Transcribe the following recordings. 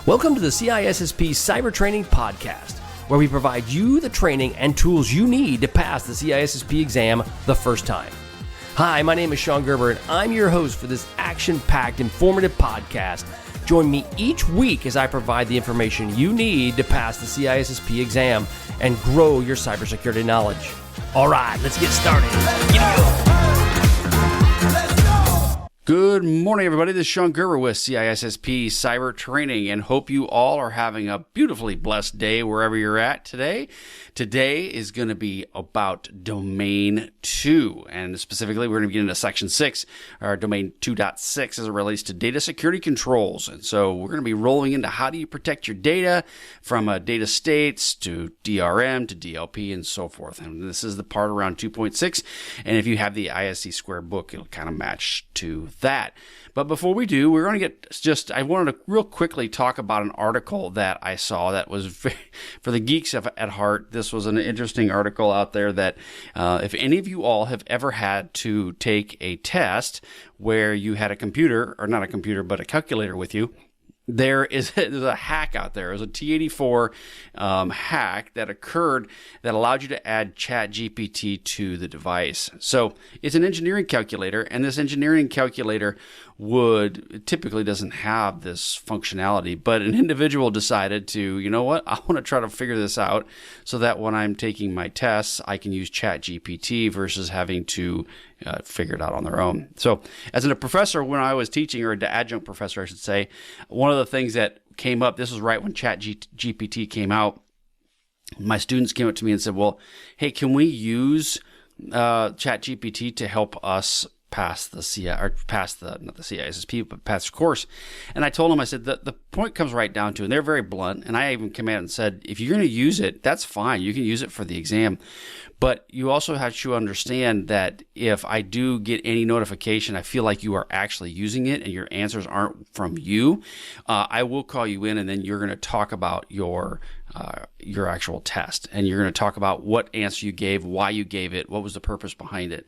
Welcome to the CISSP Cyber Training Podcast, where we provide you the training and tools you need to pass the CISSP exam the first time. Hi, my name is Sean Gerber, and I'm your host for this action-packed, informative podcast. Join me each week as I provide the information you need to pass the CISSP exam and grow your cybersecurity knowledge. All right, let's get started. Good morning, everybody. This is Sean Gerber with CISSP Cyber Training, and hope you all are having a beautifully blessed day wherever you're at today. Today is going to be about Domain 2, and specifically we're going to get into Section 6, or Domain 2.6 as it relates to data security controls. And so we're going to be rolling into how do you protect your data from data states to DRM to DLP and so forth. And this is the part around 2.6, and if you have the ISC Square book, it'll kind of match to that. But before we do, we're going to I wanted to real quickly talk about an article that I saw that was for the geeks at heart. This was an interesting article out there that if any of you all have ever had to take a test where you had a computer, or not a computer, but a calculator with you, there's a hack out there. There's a T84 hack that occurred that allowed you to add ChatGPT to the device. So it's an engineering calculator, and this engineering calculator typically doesn't have this functionality, but an individual decided to, you know what, I want to try to figure this out so that when I'm taking my tests, I can use ChatGPT versus having to figure it out on their own. So as a professor, when I was teaching, or an adjunct professor, I should say, one of the things that came up, this was right when ChatGPT came out, my students came up to me and said, well, hey, can we use ChatGPT to help us pass the CISSP, but pass the course? And I told them, I said, the point comes right down to, and they're very blunt, and I even came out and said, if you're going to use it, that's fine. You can use it for the exam. But you also have to understand that if I do get any notification, I feel like you are actually using it and your answers aren't from you, I will call you in, and then you're going to talk about your actual test, and you're going to talk about what answer you gave, why you gave it, what was the purpose behind it.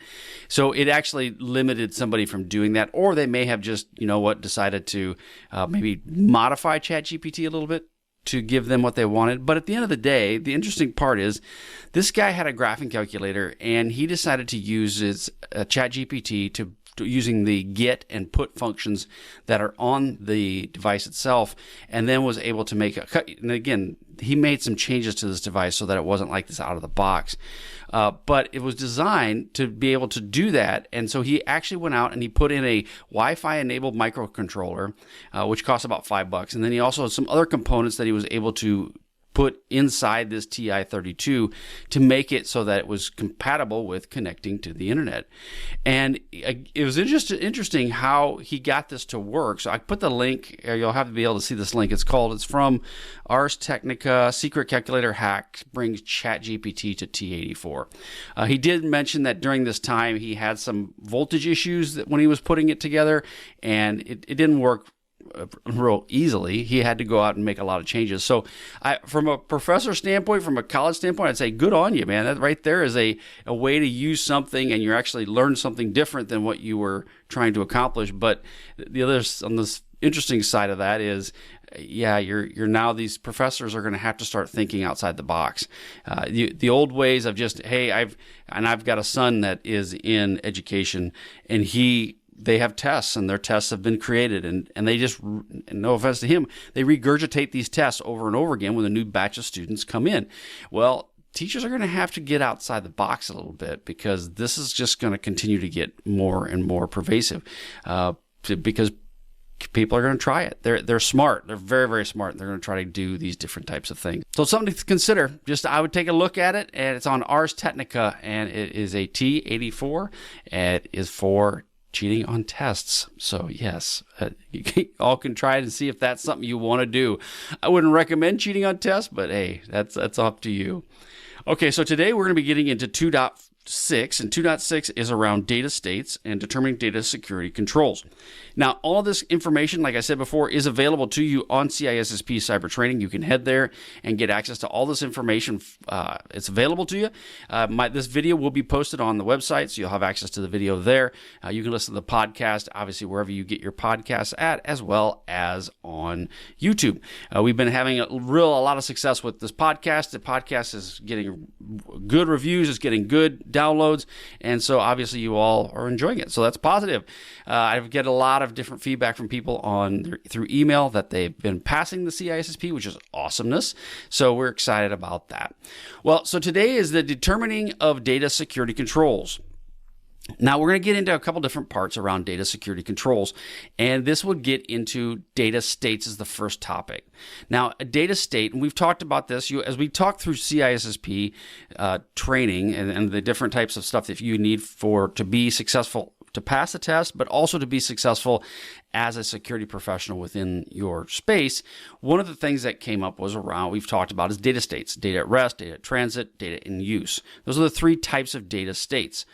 So it actually limited somebody from doing that, or they may have just, decided to maybe modify ChatGPT a little bit to give them what they wanted. But at the end of the day, the interesting part is this guy had a graphing calculator, and he decided to use his ChatGPT to using the get and put functions that are on the device itself, and then was able to make and again, he made some changes to this device so that it wasn't like this out of the box. But it was designed to be able to do that. And so he actually went out and he put in a Wi-Fi enabled microcontroller, which cost about $5. And then he also had some other components that he was able to put inside this TI-32 to make it so that it was compatible with connecting to the internet. And it was interesting how he got this to work. So I put the link, you'll have to be able to see this link. It's from Ars Technica, Secret Calculator Hack Brings ChatGPT to T84. He did mention that during this time he had some voltage issues when he was putting it together, and it didn't work real easily. He had to go out and make a lot of changes. So from a professor standpoint, from a college standpoint, I'd say good on you, man. That right there is a way to use something, and you're actually learn something different than what you were trying to accomplish. But the other, on this interesting side of that is, you're now, these professors are going to have to start thinking outside the box. The old ways of just, hey, I've got a son that is in education, and they have tests, and their tests have been created, and they just, no offense to him, they regurgitate these tests over and over again when a new batch of students come in. Well, teachers are going to have to get outside the box a little bit, because this is just going to continue to get more and more pervasive, because people are going to try it. They're smart. They're very, very smart. They're going to try to do these different types of things. So it's something to consider. I would take a look at it, and it's on Ars Technica, and it is a T84, and it is for cheating on tests. So yes, you all can try it and see if that's something you want to do. I wouldn't recommend cheating on tests, but hey, that's up to you. Okay, so today we're going to be getting into 2.6, and 2.6 is around data states and determining data security controls. Now, all this information, like I said before, is available to you on CISSP Cyber Training. You can head there and get access to all this information. It's available to you. This video will be posted on the website, so you'll have access to the video there. You can listen to the podcast, obviously, wherever you get your podcasts at, as well as on YouTube. We've been having a lot of success with this podcast. The podcast is getting good reviews, it's getting good downloads, and so obviously you all are enjoying it. So that's positive. I get a lot of different feedback from people through email that they've been passing the CISSP, which is awesomeness. So we're excited about that. Well, so today is the determining of data security controls. Now, we're going to get into a couple different parts around data security controls, and this would get into data states as the first topic. Now, a data state, and we've talked about this, as we talk through CISSP training and the different types of stuff that you need to be successful, to pass the test, but also to be successful as a security professional within your space. One of the things that came up we've talked about is data states: data at rest, data at transit, data in use. Those are the three types of data states.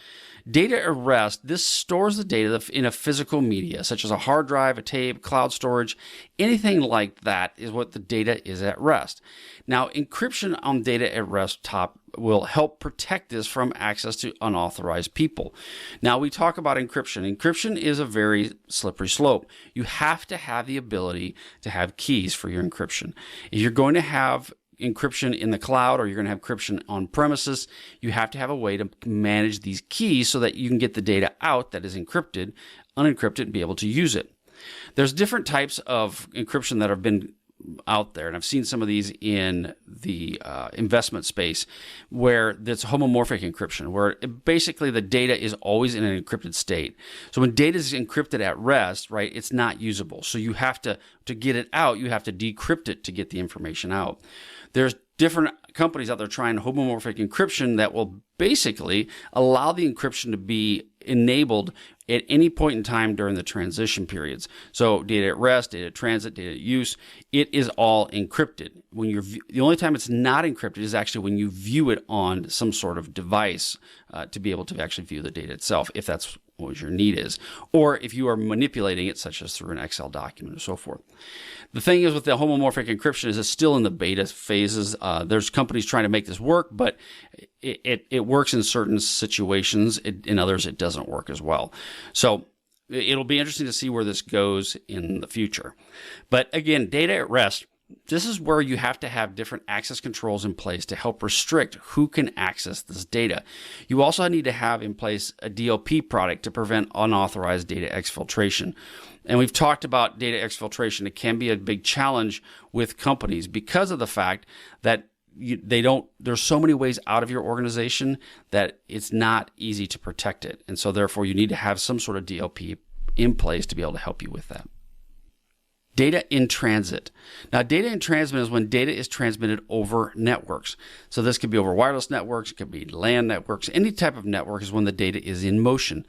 Data at rest, this stores the data in a physical media, such as a hard drive, a tape, cloud storage, anything like that is what the data is at rest. Now, encryption on data at rest will help protect this from access to unauthorized people. Now, we talk about encryption. Encryption is a very slippery slope. You have to have the ability to have keys for your encryption. If you're going to have encryption in the cloud or you're going to have encryption on premises, you have to have a way to manage these keys so that you can get the data out that is encrypted, unencrypted, and be able to use it. There's different types of encryption that have been out there, and I've seen some of these in the investment space, where that's homomorphic encryption, where basically the data is always in an encrypted state. So when data is encrypted at rest, right, it's not usable. So you have to get it out, you have to decrypt it to get the information out. There's different companies out there trying homomorphic encryption that will basically allow the encryption to be enabled at any point in time during the transition periods. So data at rest, data at transit, data at use, it is all encrypted. The only time it's not encrypted is actually when you view it on some sort of device to be able to actually view the data itself, if that's what your need is, or if you are manipulating it, such as through an Excel document or so forth. The thing is with the homomorphic encryption is it's still in the beta phases. There's companies trying to make this work, but it works in certain situations. In others, it doesn't work as well. So it'll be interesting to see where this goes in the future. But again, data at rest, this is where you have to have different access controls in place to help restrict who can access this data. You also need to have in place a DLP product to prevent unauthorized data exfiltration. And we've talked about data exfiltration. It can be a big challenge with companies because of the fact that there's so many ways out of your organization that it's not easy to protect it. And so therefore you need to have some sort of DLP in place to be able to help you with that. Data in transit. Now, data in transit is when data is transmitted over networks. So this could be over wireless networks, it could be LAN networks. Any type of network is when the data is in motion.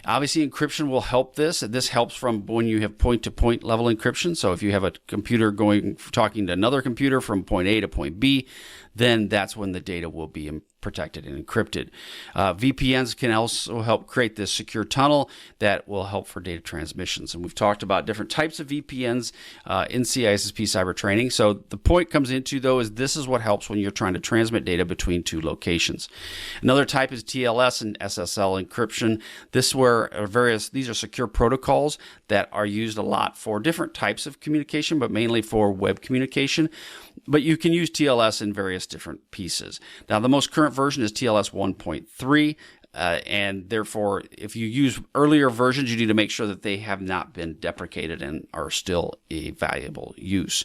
Obviously, encryption will help this. This helps from when you have point-to-point level encryption. So if you have a computer talking to another computer from point A to point B, then that's when the data will be protected and encrypted. VPNs can also help create this secure tunnel that will help for data transmissions. And we've talked about different types of VPNs in CISSP cyber training. So the point comes into, though, is this is what helps when you're trying to transmit data between two locations. Another type is TLS and SSL encryption. These are secure protocols that are used a lot for different types of communication, but mainly for web communication. But you can use TLS in various different pieces. Now, the most current version is TLS 1.3, and therefore, if you use earlier versions, you need to make sure that they have not been deprecated and are still a valuable use.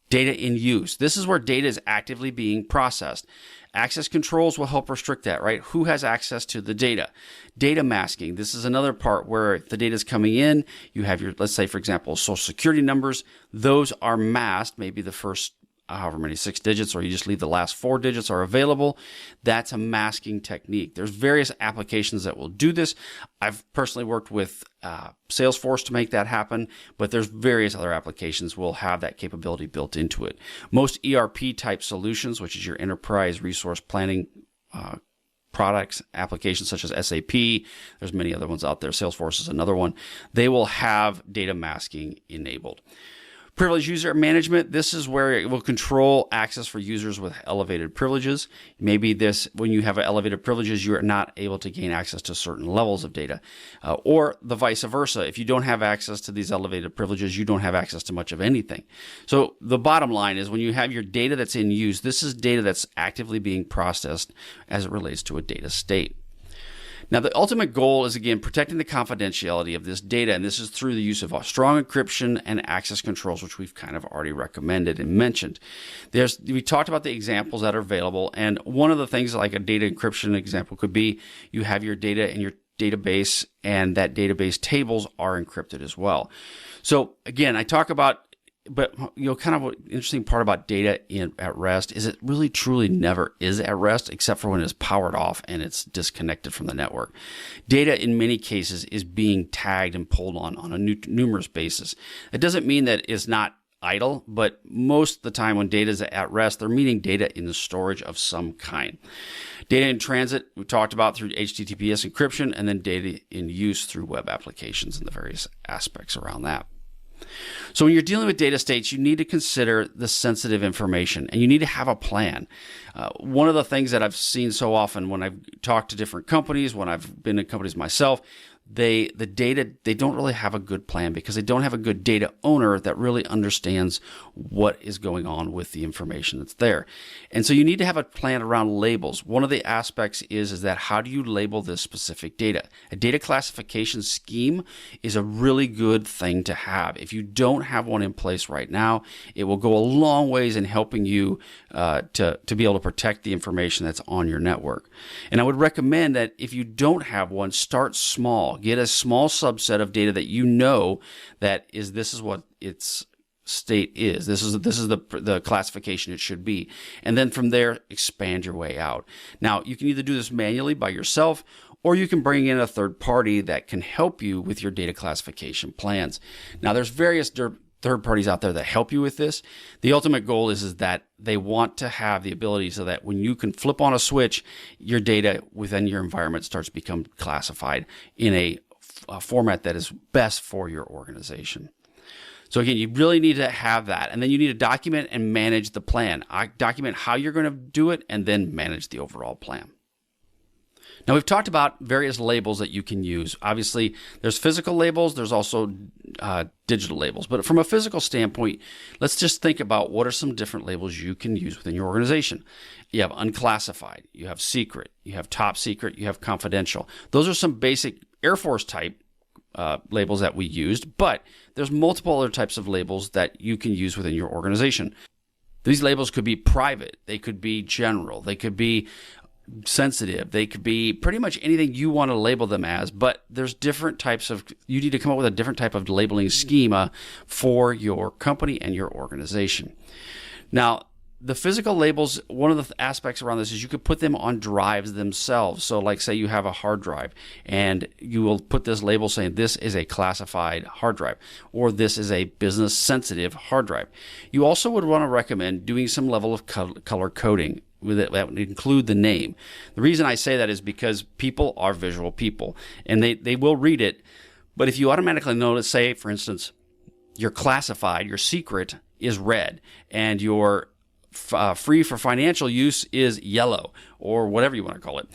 Data in use. This is where data is actively being processed. Access controls will help restrict that, right? Who has access to the data? Data masking. This is another part where the data is coming in. You have your, let's say, for example, social security numbers. Those are masked. Maybe the first however many 6 digits, or you just leave the last 4 digits are available. That's a masking technique. There's various applications that will do this. I've personally worked with Salesforce to make that happen, but there's various other applications will have that capability built into it. Most ERP type solutions, which is your enterprise resource planning products, applications such as SAP. There's many other ones out there. Salesforce is another one. They will have data masking enabled. Privileged user management, this is where it will control access for users with elevated privileges. Maybe when you have elevated privileges, you are not able to gain access to certain levels of data. Or the vice versa. If you don't have access to these elevated privileges, you don't have access to much of anything. So the bottom line is when you have your data that's in use, this is data that's actively being processed as it relates to a data state. Now, the ultimate goal is, again, protecting the confidentiality of this data, and this is through the use of strong encryption and access controls, which we've kind of already recommended and mentioned. We talked about the examples that are available, and one of the things like a data encryption example could be you have your data in your database, and that database tables are encrypted as well. So, again, I talk about but kind of an interesting part about data at rest is it really truly never is at rest except for when it's powered off and it's disconnected from the network. Data in many cases is being tagged and pulled on a numerous basis. It doesn't mean that it's not idle, but most of the time when data is at rest, they're meaning data in the storage of some kind. Data in transit, we talked about through HTTPS encryption, and then data in use through web applications and the various aspects around that. So when you're dealing with data states, you need to consider the sensitive information and you need to have a plan. One of the things that I've seen so often when I've talked to different companies, when I've been in companies myself, they don't really have a good plan because they don't have a good data owner that really understands what is going on with the information that's there. And so you need to have a plan around labels. One of the aspects is that how do you label this specific data? A data classification scheme is a really good thing to have. If you don't have one in place right now, it will go a long ways in helping you to be able to protect the information that's on your network. And I would recommend that if you don't have one, start small. Get a small subset of data that you know this is what its state is. This is the classification it should be. And then from there, expand your way out. Now, you can either do this manually by yourself, or you can bring in a third party that can help you with your data classification plans. Now, there's various third parties out there that help you with this. The ultimate goal is that they want to have the ability so that when you can flip on a switch, your data within your environment starts to become classified in a format that is best for your organization. So again, you really need to have that. And then you need to document and manage the plan. Document how you're going to do it and then manage the overall plan. Now, we've talked about various labels that you can use. Obviously, there's physical labels. There's also digital labels. But from a physical standpoint, let's just think about what are some different labels you can use within your organization. You have unclassified, you have secret, you have top secret, you have confidential. Those are some basic Air Force type labels that we used, but there's multiple other types of labels that you can use within your organization. These labels could be private, they could be general, they could be sensitive, they could be pretty much anything you want to label them as, but there's different types you need to come up with a different type of labeling schema for your company and your organization. Now, the physical labels, one of the aspects around this is you could put them on drives themselves. So like say you have a hard drive and you will put this label saying this is a classified hard drive or this is a business sensitive hard drive. You also would want to recommend doing some level of color coding that would include the name. The reason I say that is because people are visual people and they will read it. But if you automatically notice, say for instance, your classified, your secret is red and your free for financial use is yellow or whatever you want to call it.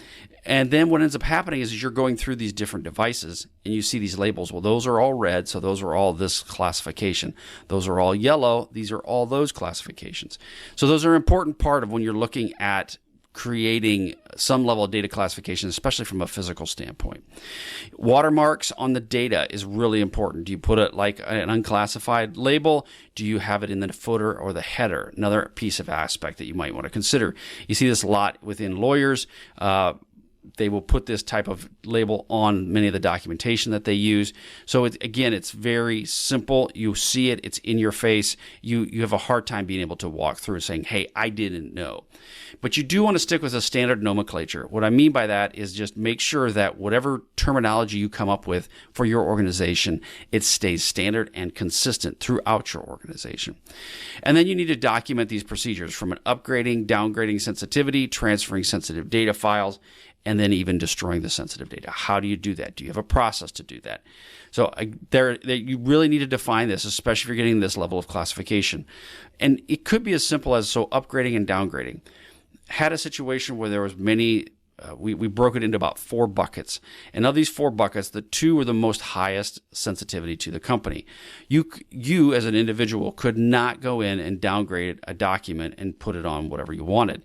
And then what ends up happening is you're going through these different devices and you see these labels. Well, those are all red, so those are all this classification. Those are all yellow. These are all those classifications. So those are an important part of when you're looking at creating some level of data classification, especially from a physical standpoint. Watermarks on the data is really important. Do you put it like an unclassified label? Do you have it in the footer or the header? Another piece of aspect that you might want to consider. You see this a lot within lawyers. They will put this type of label on many of the documentation that they use. So it's very simple. You see it, it's in your face. You have a hard time being able to walk through and saying, hey, I didn't know. But you do want to stick with a standard nomenclature. What I mean by that is just make sure that whatever terminology you come up with for your organization, it stays standard and consistent throughout your organization. And then you need to document these procedures from an upgrading, downgrading sensitivity, transferring sensitive data files, and then even destroying the sensitive data. How do you do that? Do you have a process to do that? So you really need to define this, especially if you're getting this level of classification. And it could be as simple as upgrading and downgrading. Had a situation where there was many. We broke it into about 4 buckets. And of these 4 buckets, the 2 were the most highest sensitivity to the company. You as an individual could not go in and downgrade a document and put it on whatever you wanted.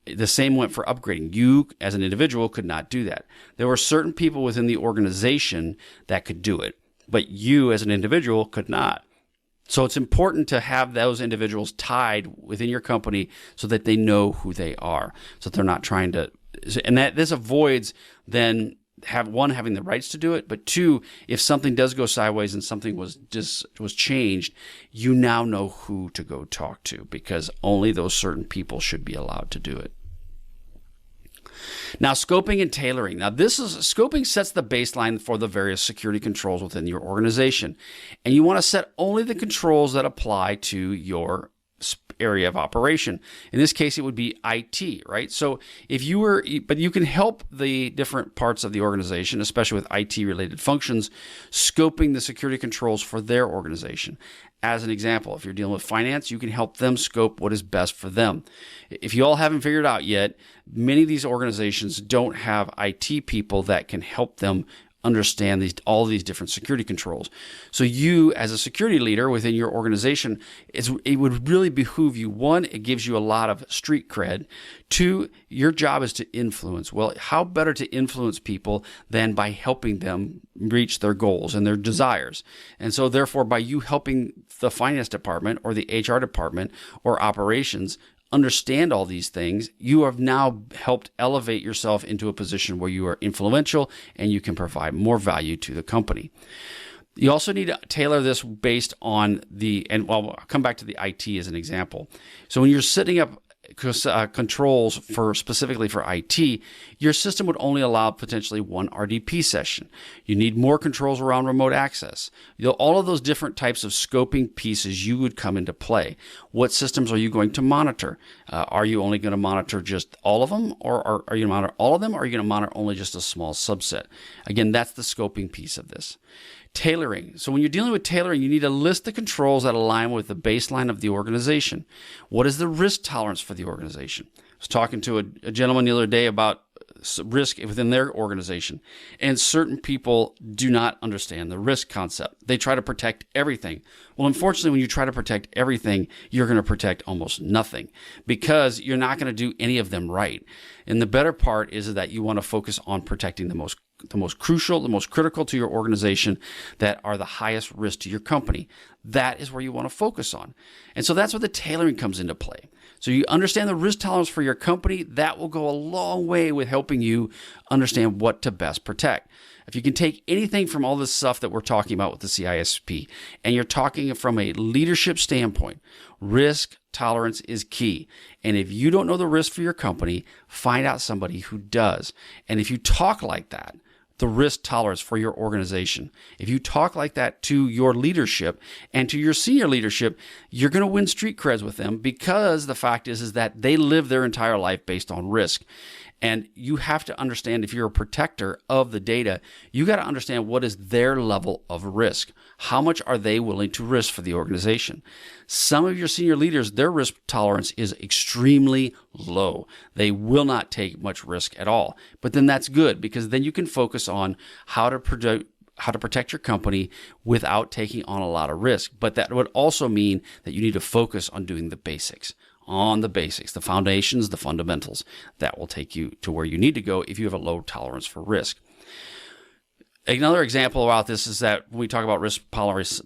The same went for upgrading. You as an individual could not do that. There were certain people within the organization that could do it, but you as an individual could not. So it's important to have those individuals tied within your company so that they know who they are, so that they're not trying to. And that this avoids then having the rights to do it, but 2, if something does go sideways and something was changed, you now know who to go talk to, because only those certain people should be allowed to do it. Now, scoping and tailoring. Now, scoping sets the baseline for the various security controls within your organization, and you want to set only the controls that apply to your area of operation. In this case, it would be IT, right? So but you can help the different parts of the organization, especially with IT-related functions, scoping the security controls for their organization. As an example, if you're dealing with finance, you can help them scope what is best for them. If you all haven't figured out yet, many of these organizations don't have IT people that can help them understand all these different security controls. So you, as a security leader within your organization, it would really behoove you. 1, it gives you a lot of street cred. 2, your job is to influence. Well, how better to influence people than by helping them reach their goals and their desires? And so therefore, by you helping the finance department or the HR department or operations understand all these things, you have now helped elevate yourself into a position where you are influential and you can provide more value to the company. You also need to tailor this based on I'll come back to the IT as an example. So when you're setting up controls specifically for IT, your system would only allow potentially 1 RDP session. You need more controls around remote access. All of those different types of scoping pieces you would come into play. What systems are you going to monitor? Are you only going to monitor just all of them, or are you going to monitor all of them, or are you going to monitor only just a small subset? Again, that's the scoping piece of this. Tailoring. So when you're dealing with tailoring, you need to list the controls that align with the baseline of the organization. What is the risk tolerance for the organization? I was talking to a gentleman the other day about risk within their organization, and certain people do not understand the risk concept. They try to protect everything. Well, unfortunately, when you try to protect everything, you're going to protect almost nothing, because you're not going to do any of them right. And the better part is that you want to focus on protecting the most crucial, the most critical to your organization, that are the highest risk to your company. That is where you want to focus on. And so that's where the tailoring comes into play. So you understand the risk tolerance for your company. That will go a long way with helping you understand what to best protect. If you can take anything from all this stuff that we're talking about with the CISSP, and you're talking from a leadership standpoint, risk tolerance is key. And if you don't know the risk for your company, find out somebody who does. And if you talk like that, the risk tolerance for your organization, if you talk like that to your leadership and to your senior leadership, you're going to win street creds with them, because the fact is that they live their entire life based on risk. And you have to understand, if you're a protector of the data, you got to understand what is their level of risk. How much are they willing to risk for the organization? Some of your senior leaders, their risk tolerance is extremely low. They will not take much risk at all. But then that's good, because then you can focus on how to protect your company without taking on a lot of risk. But that would also mean that you need to focus on doing the basics. The foundations, the fundamentals. That will take you to where you need to go if you have a low tolerance for risk. Another example about this is that when we talk about risk tolerance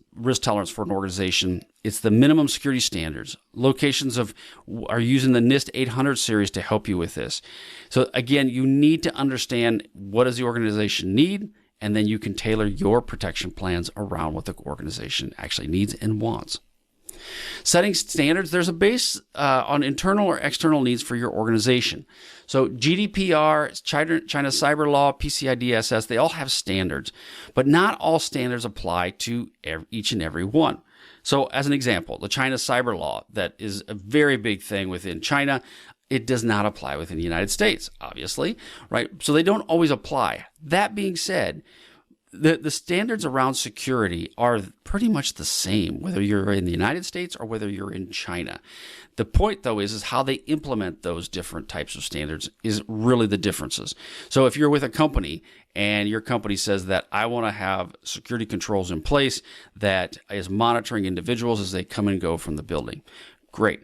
for an organization, it's the minimum security standards. Locations are using the NIST 800 series to help you with this. So again, you need to understand what does the organization need, and then you can tailor your protection plans around what the organization actually needs and wants. Setting standards, there's a base on internal or external needs for your organization. So GDPR, China cyber law, PCI DSS, they all have standards, but not all standards apply to each and every one. So as an example, the China cyber law, that is a very big thing within China. it does not apply within the United States, obviously, right? So they don't always apply. That being said, the standards around security are pretty much the same, whether you're in the United States or whether you're in China. The point, though, is how they implement those different types of standards is really the differences. So if you're with a company and your company says that I want to have security controls in place that is monitoring individuals as they come and go from the building, great.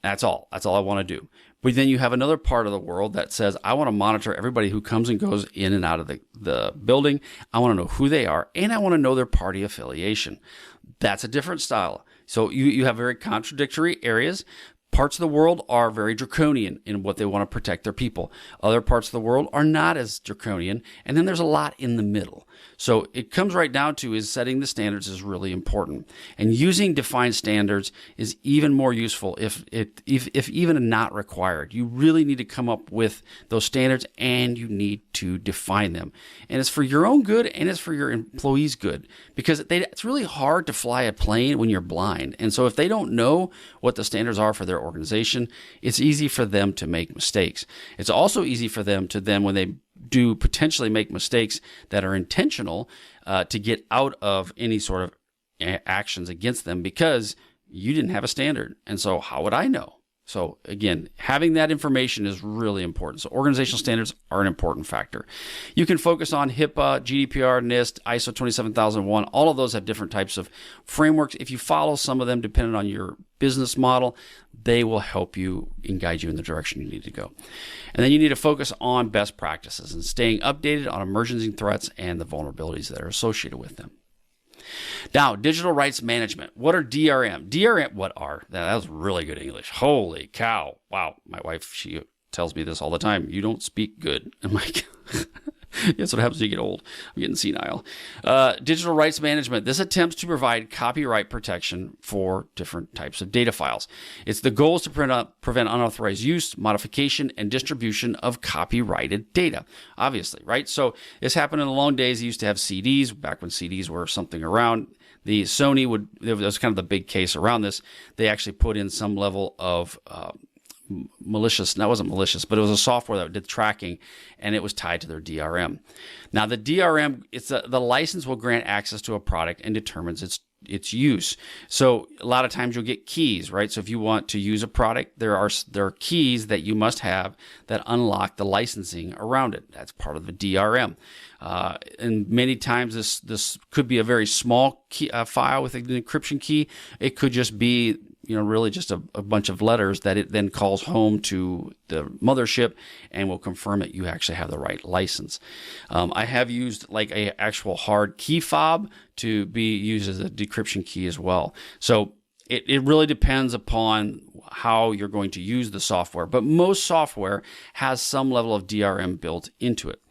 That's all I want to do. But then you have another part of the world that says, I want to monitor everybody who comes and goes in and out of the building. I want to know who they are, and I want to know their party affiliation. That's a different style. So you have very contradictory areas. Parts of the world are very draconian in what they want to protect their people. Other parts of the world are not as draconian, and then there's a lot in the middle. So it comes right down to is setting the standards is really important. And using defined standards is even more useful if even not required. You really need to come up with those standards and you need to define them. And it's for your own good and it's for your employees' good, because it's really hard to fly a plane when you're blind. And so if they don't know what the standards are for their organization, it's easy for them to make mistakes. It's also easy for them to then, when they do potentially make mistakes that are intentional, to get out of any sort of actions against them because you didn't have a standard. And so how would I know? So again, having that information is really important. So organizational standards are an important factor. You can focus on HIPAA, GDPR, NIST, ISO 27001. All of those have different types of frameworks. If you follow some of them, depending on your business model, they will help you and guide you in the direction you need to go. And then you need to focus on best practices and staying updated on emerging threats and the vulnerabilities that are associated with them. Now, digital rights management. What are DRM? That was really good English. Holy cow. Wow. My wife, she tells me this all the time. You don't speak good. I'm like, that's what happens when you get old. I'm getting senile. Digital rights management. This attempts to provide copyright protection for different types of data files. The goal is to prevent unauthorized use, modification, and distribution of copyrighted data, obviously, right? So this happened in the long days. They used to have CDs, back when CDs were something around. The Sony there was kind of the big case around this. They actually put in some level of malicious, that wasn't malicious, but it was a software that did tracking, and it was tied to their DRM. Now, the DRM, the license will grant access to a product and determines its use. So a lot of times you'll get keys, right? So if you want to use a product, there are keys that you must have that unlock the licensing around it. That's part of the DRM. And many times this could be a very small key, file with an encryption key. It could just be really just a bunch of letters that it then calls home to the mothership and will confirm that you actually have the right license. I have used like a actual hard key fob to be used as a decryption key as well. So it really depends upon how you're going to use the software, but most software has some level of DRM built into it.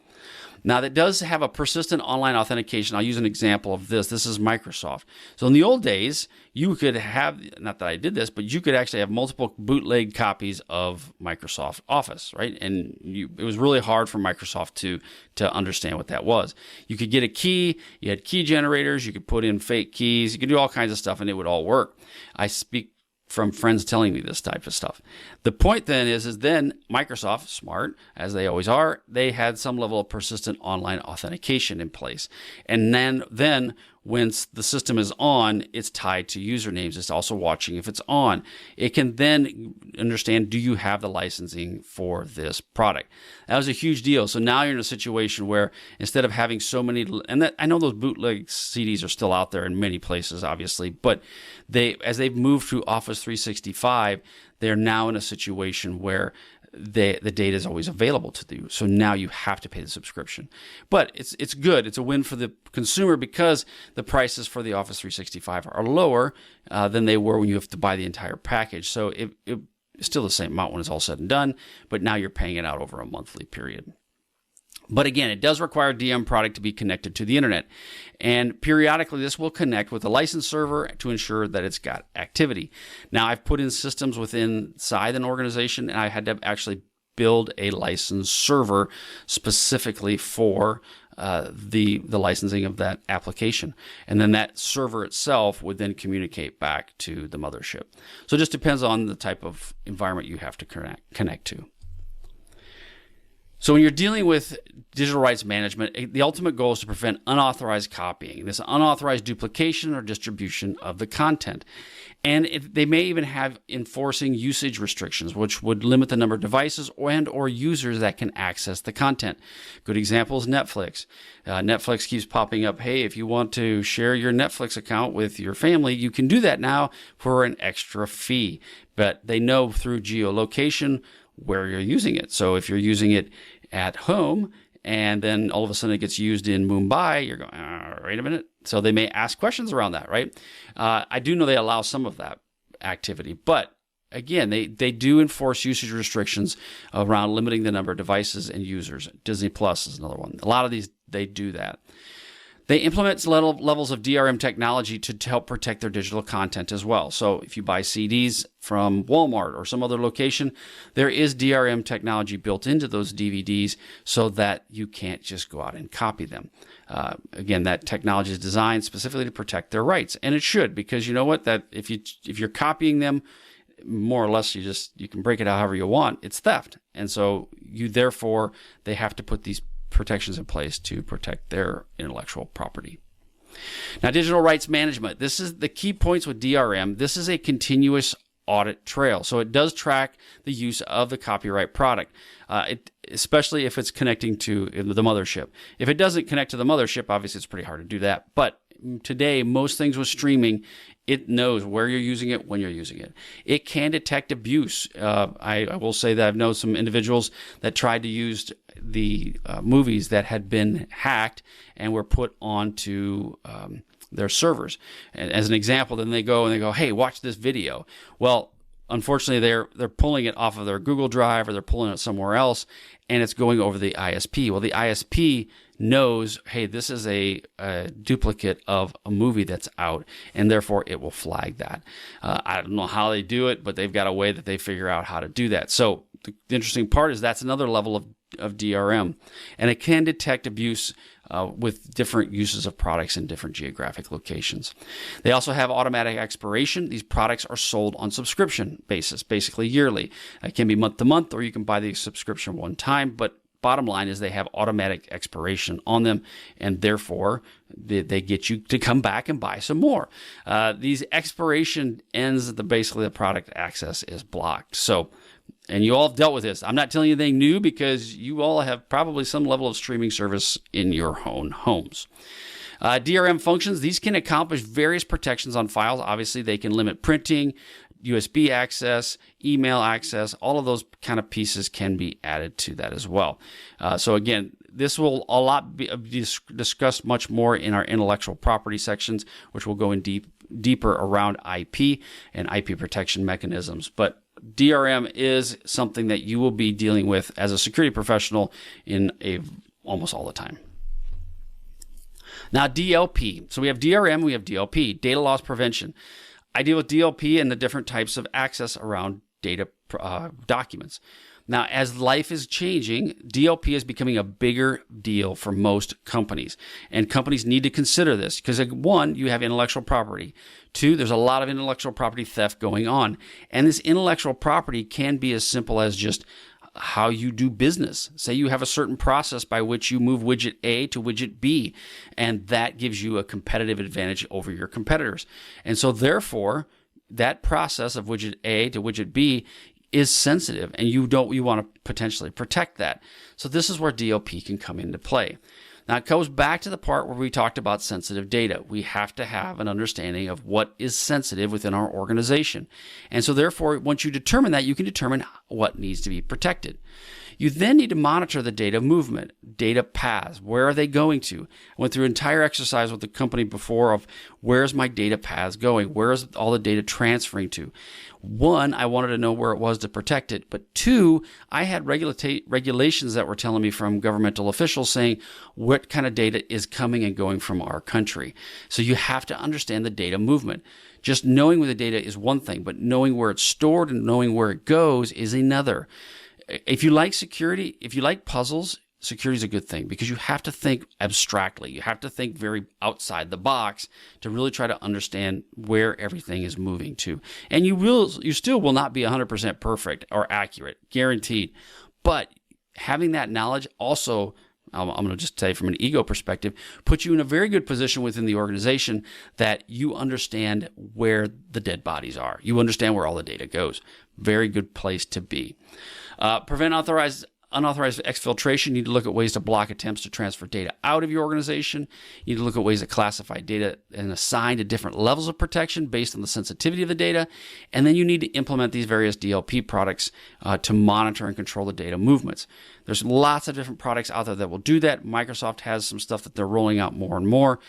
Now, that does have a persistent online authentication. I'll use an example of this. This is Microsoft. So in the old days, you could have, not that I did this, but you could actually have multiple bootleg copies of Microsoft Office, right? And it was really hard for Microsoft to understand what that was. You could get a key, you had key generators, you could put in fake keys, you could do all kinds of stuff, and it would all work. I speak from friends telling me this type of stuff. The point then is then Microsoft, smart as they always are, they had some level of persistent online authentication in place. And then once the system is on, it's tied to usernames. It's also watching if it's on. It can then understand, do you have the licensing for this product? That was a huge deal. So now you're in a situation where instead of having so many, I know those bootleg CDs are still out there in many places, obviously, but as they've moved through Office 365, they're now in a situation where the data is always available to you. So now you have to pay the subscription. But it's good. It's a win for the consumer because the prices for the Office 365 are lower than they were when you have to buy the entire package. So it's still the same amount when it's all said and done, but now you're paying it out over a monthly period. But again, it does require DM product to be connected to the internet. And periodically, this will connect with a license server to ensure that it's got activity. Now, I've put in systems inside an organization, and I had to actually build a licensed server specifically for the licensing of that application. And then that server itself would then communicate back to the mothership. So it just depends on the type of environment you have to connect to. So when you're dealing with digital rights management, the ultimate goal is to prevent unauthorized copying, this unauthorized duplication or distribution of the content. And they may even have enforcing usage restrictions, which would limit the number of devices or users that can access the content. Good example is Netflix. Netflix keeps popping up, hey, if you want to share your Netflix account with your family, you can do that now for an extra fee. But they know through geolocation where you're using it. So if you're using it at home and then all of a sudden it gets used in Mumbai, you're going, wait a minute. So they may ask questions around that, right? I do know they allow some of that activity, but again, they do enforce usage restrictions around limiting the number of devices and users. Disney Plus is another one. A lot of these, they do that. They implement levels of DRM technology to help protect their digital content as well. So if you buy CDs from Walmart or some other location, there is DRM technology built into those DVDs so that you can't just go out and copy them. Again, that technology is designed specifically to protect their rights, and it should, because you know what? That if you're copying them, more or less you can break it out however you want. It's theft, and so therefore they have to put these protections in place to protect their intellectual property. Now, digital rights management. This is the key points with DRM. This is a continuous audit trail. So it does track the use of the copyright product, especially if it's connecting to the mothership. If it doesn't connect to the mothership, obviously it's pretty hard to do that. But today, most things with streaming, it knows where you're using it, when you're using it. It can detect abuse. I will say that I've known some individuals that tried to use the movies that had been hacked and were put onto their servers. And as an example, then they go, hey, watch this video. Well, unfortunately, they're pulling it off of their Google Drive or they're pulling it somewhere else, and it's going over the ISP. Well, the ISP knows, hey, this is a duplicate of a movie that's out, and therefore it will flag that. I don't know how they do it, but they've got a way that they figure out how to do that. So the interesting part is that's another level of DRM, and it can detect abuse with different uses of products in different geographic locations. They also have automatic expiration. These products are sold on subscription basis, basically yearly. It can be month to month, or you can buy the subscription one time, but bottom line is they have automatic expiration on them, and therefore they get you to come back and buy some more. These expiration ends that basically the product access is blocked. So, and you all have dealt with this. I'm not telling you anything new because you all have probably some level of streaming service in your own homes. DRM functions, these can accomplish various protections on files. Obviously, they can limit printing, USB access, email access. All of those kind of pieces can be added to that as well. So again, this will be discussed much more in our intellectual property sections, which will go in deeper around IP and IP protection mechanisms. But DRM is something that you will be dealing with as a security professional almost all the time. Now, DLP. So we have DRM, we have DLP, data loss prevention. I deal with DLP and the different types of access around data documents. Now, as life is changing, DLP is becoming a bigger deal for most companies. And companies need to consider this because, one, you have intellectual property. Two, there's a lot of intellectual property theft going on. And this intellectual property can be as simple as just how you do business. Say you have a certain process by which you move widget A to widget B, and that gives you a competitive advantage over your competitors. And so therefore, that process of widget A to widget B is sensitive, and you want to potentially protect that. So this is where DLP can come into play. Now, it goes back to the part where we talked about sensitive data. We have to have an understanding of what is sensitive within our organization. And so therefore, once you determine that, you can determine what needs to be protected. You then need to monitor the data movement, data paths. Where are they going to? I went through an entire exercise with the company before of where's my data paths going? Where is all the data transferring to? One, I wanted to know where it was to protect it. But two, I had regulations that were telling me from governmental officials saying what kind of data is coming and going from our country. So you have to understand the data movement. Just knowing where the data is one thing, but knowing where it's stored and knowing where it goes is another. if you like security, if you like puzzles, security is a good thing because you have to think abstractly. You have to think very outside the box to really try to understand where everything is moving to. And you still will not be 100% perfect or accurate, guaranteed. But having that knowledge also, I'm going to just say from an ego perspective, puts you in a very good position within the organization that you understand where the dead bodies are. You understand where all the data goes. Very good place to be. Prevent unauthorized exfiltration. You need to look at ways to block attempts to transfer data out of your organization. You need to look at ways to classify data and assign to different levels of protection based on the sensitivity of the data. And then you need to implement these various DLP products to monitor and control the data movements. There's lots of different products out there that will do that. Microsoft has some stuff that they're rolling out more and more.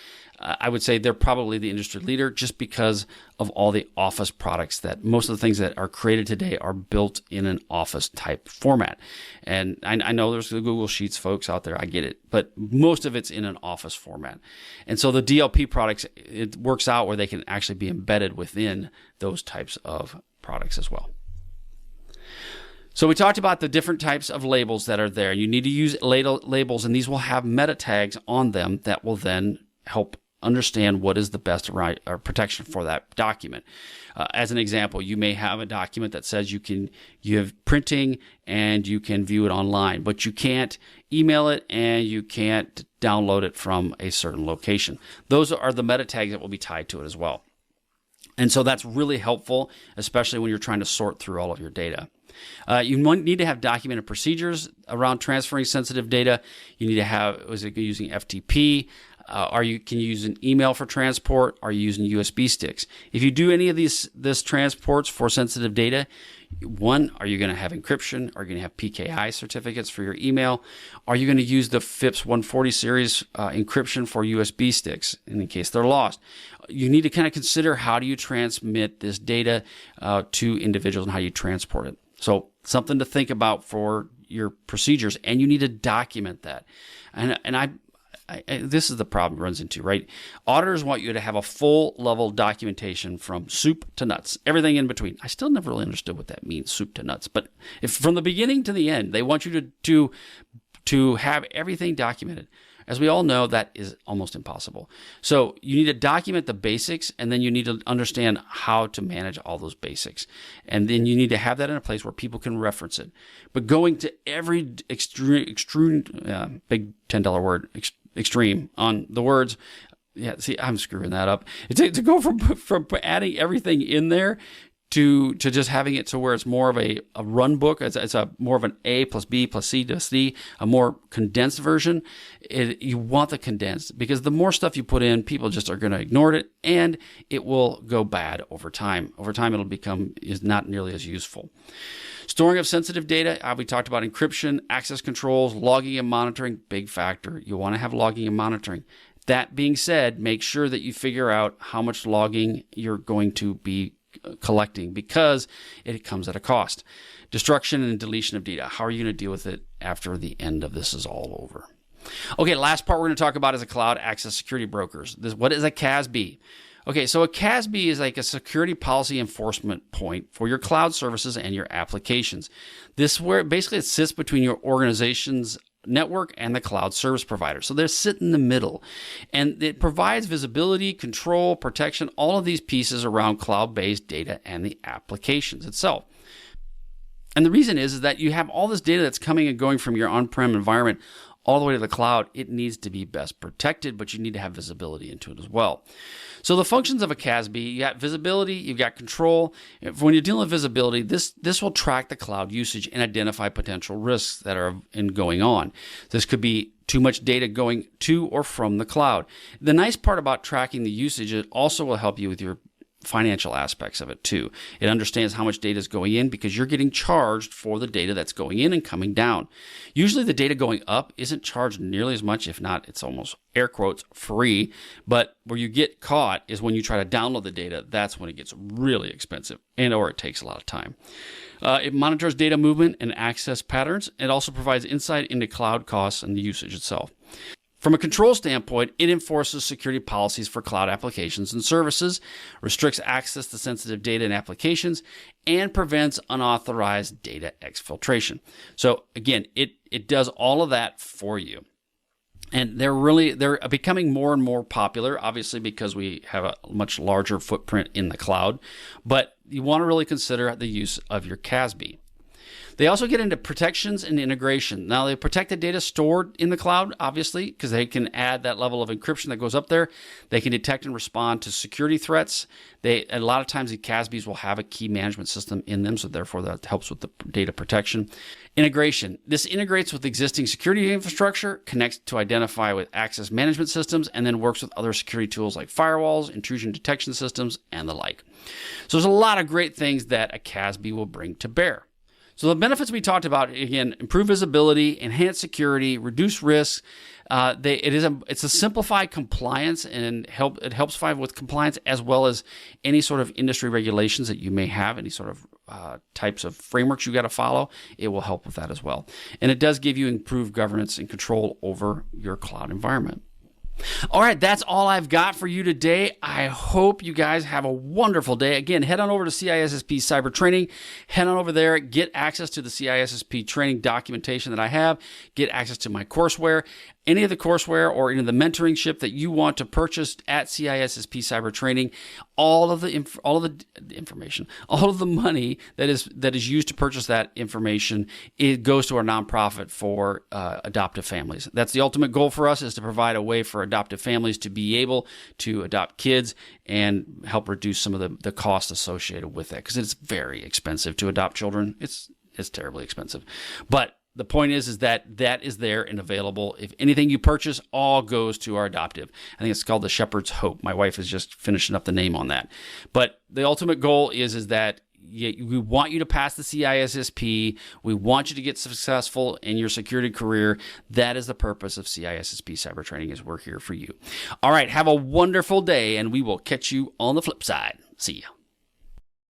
I would say they're probably the industry leader just because of all the Office products that most of the things that are created today are built in an Office type format. And I know there's the Google Sheets folks out there, I get it, but most of it's in an Office format. And so the DLP products, it works out where they can actually be embedded within those types of products as well. So we talked about the different types of labels that are there. You need to use labels, and these will have meta tags on them that will then help understand what is the best right or protection for that document. As an example, you may have a document that says you have printing and you can view it online, but you can't email it and you can't download it from a certain location. Those are the meta tags that will be tied to it as well. And so that's really helpful, especially when you're trying to sort through all of your data. You need to have documented procedures around transferring sensitive data. You need to have, using FTP? Can you use an email for transport? Are you using USB sticks? If you do any of this transports for sensitive data, one, are you going to have encryption? Are you going to have PKI certificates for your email? Are you going to use the FIPS 140 series encryption for USB sticks in case they're lost? You need to kind of consider how do you transmit this data to individuals and how you transport it. So something to think about for your procedures, and you need to document that. And this is the problem it runs into, right? Auditors want you to have a full level documentation from soup to nuts, everything in between. I still never really understood what that means, soup to nuts. But if from the beginning to the end, they want you to have everything documented. As we all know, that is almost impossible. So you need to document the basics, and then you need to understand how to manage all those basics. And then you need to have that in a place where people can reference it. But going to every extreme big $10 word, extreme on the words, yeah, see, I'm screwing that up. To go from adding everything in there to just having it to where it's more of a run book. It's a more of an A plus B plus C to C, a more condensed version. You want the condensed because the more stuff you put in, people just are going to ignore it, and it will go bad over time. Over time, is not nearly as useful. Storing of sensitive data, we talked about encryption, access controls, logging and monitoring, big factor. You want to have logging and monitoring. That being said, make sure that you figure out how much logging you're going to be collecting because it comes at a cost. Destruction and deletion of data. How are you going to deal with it after the end of this is all over? Okay, last part we're going to talk about is a cloud access security brokers. What is a CISSP? Okay, so a CISSP is like a security policy enforcement point for your cloud services and your applications. This where basically it sits between your organization's network and the cloud service provider. So they're sitting in the middle, and it provides visibility, control, protection, all of these pieces around cloud-based data and the applications itself. And the reason is that you have all this data that's coming and going from your on-prem environment all the way to the cloud. It needs to be best protected, but you need to have visibility into it as well. So the functions of a CISSP, you got visibility, you've got control. When you're dealing with visibility, this will track the cloud usage and identify potential risks that are going on. This could be too much data going to or from the cloud. The nice part about tracking the usage, it also will help you with your financial aspects of it too. It understands how much data is going in because you're getting charged for the data that's going in and coming down. Usually the data going up isn't charged nearly as much, if not, it's almost air quotes free. But where you get caught is when you try to download the data. That's when it gets really expensive or it takes a lot of time. It monitors data movement and access patterns. It also provides insight into cloud costs and the usage itself. From a control standpoint, it enforces security policies for cloud applications and services, restricts access to sensitive data and applications, and prevents unauthorized data exfiltration. So again, it does all of that for you. And they're becoming more and more popular, obviously because we have a much larger footprint in the cloud, but you want to really consider the use of your CISSP. They also get into protections and integration. Now, they protect the data stored in the cloud, obviously, because they can add that level of encryption that goes up there. They can detect and respond to security threats. A lot of times, the CISSPs will have a key management system in them, so therefore that helps with the data protection. Integration. This integrates with existing security infrastructure, connects to identify with access management systems, and then works with other security tools like firewalls, intrusion detection systems, and the like. So there's a lot of great things that a CISSP will bring to bear. So the benefits we talked about, again, improve visibility, enhance security, reduce risks. It's a simplified compliance, and it helps find with compliance as well as any sort of industry regulations that you may have, any sort of types of frameworks you got to follow. It will help with that as well. And it does give you improved governance and control over your cloud environment. All right, that's all I've got for you today. I hope you guys have a wonderful day. Again, head on over to CISSP Cyber Training. Head on over there, get access to the CISSP training documentation that I have, get access to my courseware. Any of the courseware or any of the mentorship that you want to purchase at CISSP Cyber Training, all of the information, all of the money that is used to purchase that information, it goes to our nonprofit for adoptive families. That's the ultimate goal for us, is to provide a way for adoptive families to be able to adopt kids and help reduce some of the costs associated with that, because it's very expensive to adopt children. It's terribly expensive, but the point is that is there and available. If anything you purchase, all goes to our adoptive. I think it's called the Shepherd's Hope. My wife is just finishing up the name on that. But the ultimate goal is that we want you to pass the CISSP. We want you to get successful in your security career. That is the purpose of CISSP Cyber Training, is we're here for you. All right, have a wonderful day, and we will catch you on the flip side. See ya.